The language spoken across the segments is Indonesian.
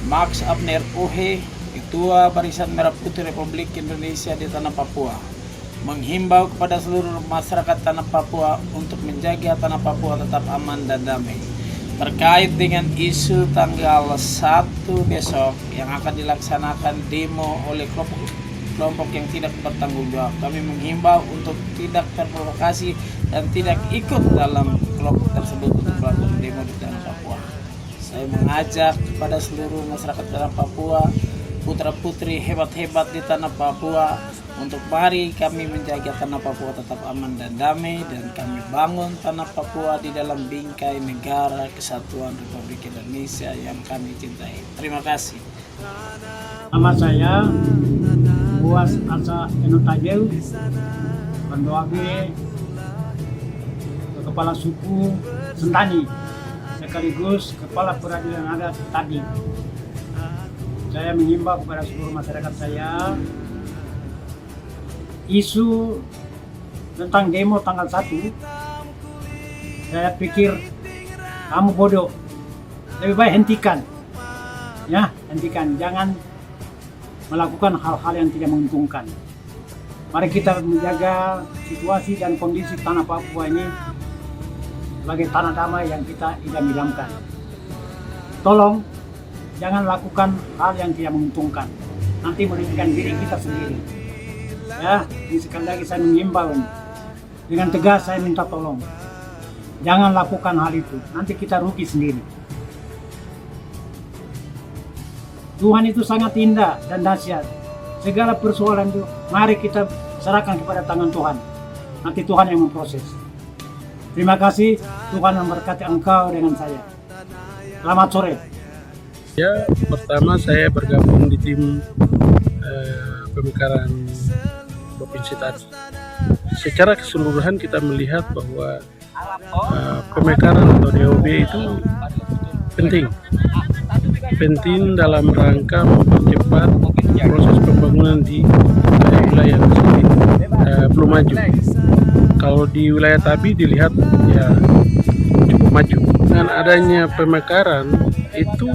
Max Abner Uhe, Ketua Barisan Merah Putih Republik Indonesia di Tanah Papua, menghimbau kepada seluruh masyarakat Tanah Papua untuk menjaga Tanah Papua tetap aman dan damai. Terkait dengan isu tanggal 1 besok yang akan dilaksanakan demo oleh kelompok yang tidak bertanggung jawab, kami menghimbau untuk tidak terprovokasi dan tidak ikut dalam kelompok tersebut untuk melakukan demo di Tanah Papua. Saya mengajak kepada seluruh masyarakat Tanah Papua, putra-putri hebat-hebat di Tanah Papua, untuk mari kami menjaga Tanah Papua tetap aman dan damai, dan kami bangun Tanah Papua di dalam bingkai negara kesatuan Republik Indonesia yang kami cintai. Terima kasih. Nama saya Buas Asa Enotajel, Pandoabe, Kepala Suku Sentani, sekaligus Kepala Peradilan Adat Tabi. Saya mengimbau kepada seluruh masyarakat saya, isu tentang demo tanggal 1, saya pikir kamu bodoh. Lebih baik hentikan. Ya, hentikan. Jangan melakukan hal-hal yang tidak menguntungkan. Mari kita menjaga situasi dan kondisi Tanah Papua ini sebagai tanah damai yang kita idam-idamkan. Tolong jangan lakukan hal yang tidak menguntungkan. Nanti merugikan diri kita sendiri. Ya, ini sekali lagi saya mengimbau dengan tegas, saya minta tolong. Jangan lakukan hal itu. Nanti kita rugi sendiri. Tuhan itu sangat indah dan dahsyat. Segala persoalan itu mari kita serahkan kepada tangan Tuhan. Nanti Tuhan yang memproses. Terima kasih, Tuhan memberkati engkau dengan saya. Selamat sore. Ya, pertama saya bergabung di tim pemekaran Provinsi Tabi. Secara keseluruhan kita melihat bahwa pemekaran atau DOB itu penting dalam rangka mempercepat proses pembangunan di wilayah tersebut belum maju. Kalau di wilayah Tabi dilihat ya cukup maju. Dengan adanya pemekaran itu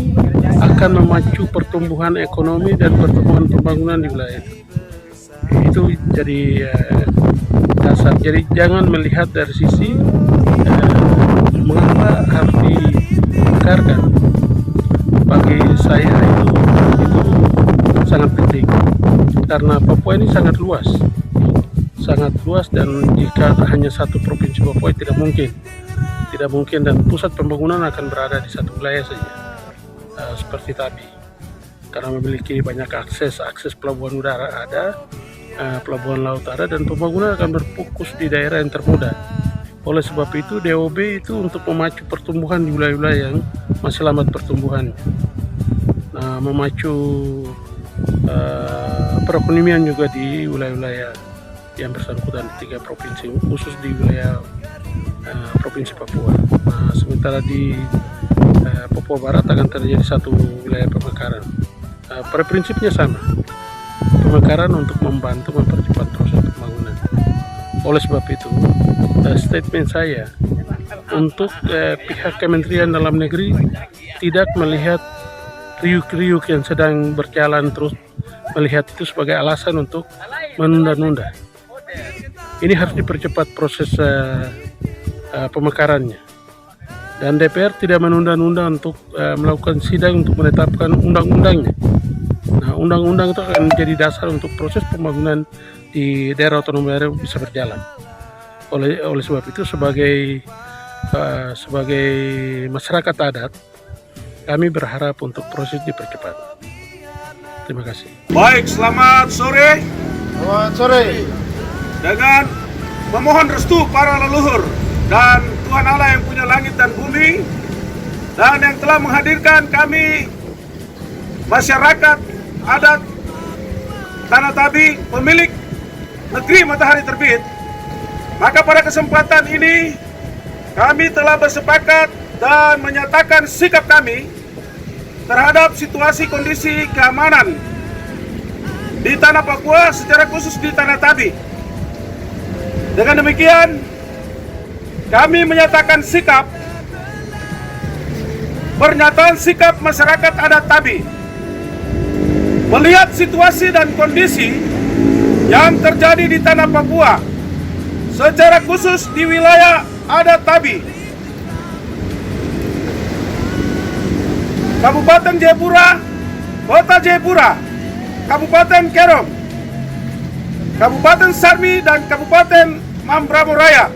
akan memacu pertumbuhan ekonomi dan pertumbuhan pembangunan di wilayah itu. Itu jadi dasar. Jadi jangan melihat dari sisi mengapa harus dimekarkan. Bagi saya itu sangat penting karena Papua ini sangat luas dan jika hanya satu provinsi Papua tidak mungkin dan pusat pembangunan akan berada di satu wilayah saja seperti Tabi karena memiliki banyak akses pelabuhan udara ada, pelabuhan laut ada, dan pembangunan akan berfokus di daerah yang termuda. Oleh sebab itu DOB itu untuk memacu pertumbuhan di wilayah-wilayah yang masih lambat pertumbuhan, memacu perekonomian juga di wilayah-wilayah yang bersangkutan di 3 provinsi, khusus di wilayah Provinsi Papua. Sementara di Papua Barat akan terjadi satu wilayah pemekaran. Pada prinsipnya sama, pemekaran untuk membantu mempercepat proses pembangunan. Oleh sebab itu, statement saya untuk pihak Kementerian Dalam Negeri tidak melihat riuk-riuk yang sedang berjalan terus, melihat itu sebagai alasan untuk menunda-nunda. Ini harus dipercepat proses pemekarannya. Dan DPR tidak menunda-nunda untuk melakukan sidang untuk menetapkan undang-undangnya. Nah, undang-undang itu akan menjadi dasar untuk proses pembangunan di daerah otonom daerah bisa berjalan. Oleh sebab itu sebagai masyarakat adat, kami berharap untuk proses dipercepat. Terima kasih. Baik, selamat sore. Selamat sore. Dengan memohon restu para leluhur dan Tuhan Allah yang punya langit dan bumi, dan yang telah menghadirkan kami masyarakat adat Tanah Tabi, pemilik negeri matahari terbit, maka pada kesempatan ini kami telah bersepakat dan menyatakan sikap kami terhadap situasi kondisi keamanan di Tanah Papua, secara khusus di Tanah Tabi. Dengan demikian, kami menyatakan sikap, pernyataan sikap masyarakat adat Tabi melihat situasi dan kondisi yang terjadi di tanah Papua, secara khusus di wilayah adat Tabi, Kabupaten Jayapura, Kota Jayapura, Kabupaten Kerong, Kabupaten Sarmi, dan Kabupaten Mambramo Raya.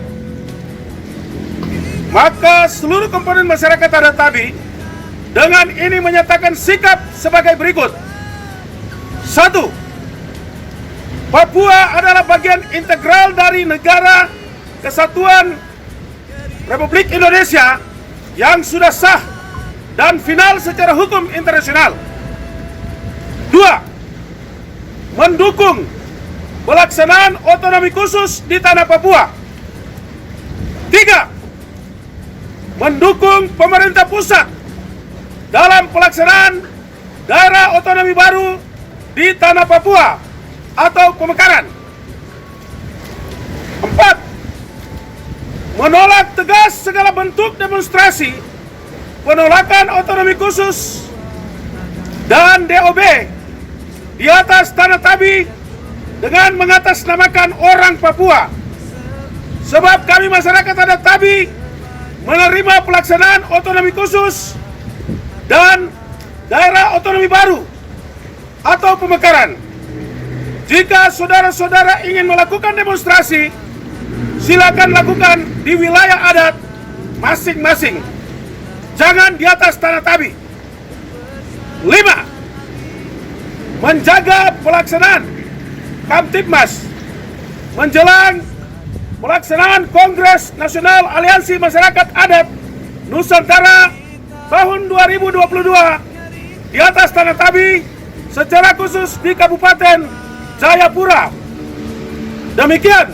Maka seluruh komponen masyarakat adat Tabi dengan ini menyatakan sikap sebagai berikut. 1. Papua adalah bagian integral dari Negara Kesatuan Republik Indonesia yang sudah sah dan final secara hukum internasional. 2. Mendukung pelaksanaan otonomi khusus di tanah Papua. 3. Mendukung pemerintah pusat dalam pelaksanaan daerah otonomi baru di tanah Papua atau pemekaran. 4. Menolak tegas segala bentuk demonstrasi penolakan otonomi khusus dan DOB di atas tanah Tabi dengan mengatasnamakan orang Papua. Sebab kami masyarakat adat Tabi menerima pelaksanaan otonomi khusus dan daerah otonomi baru atau pemekaran. Jika saudara-saudara ingin melakukan demonstrasi, silakan lakukan di wilayah adat masing-masing. Jangan di atas tanah Tabi. 5. Menjaga pelaksanaan Kamtibmas menjelang pelaksanaan Kongres Nasional Aliansi Masyarakat Adat Nusantara tahun 2022 di atas tanah Tabi, secara khusus di Kabupaten Jayapura. Demikian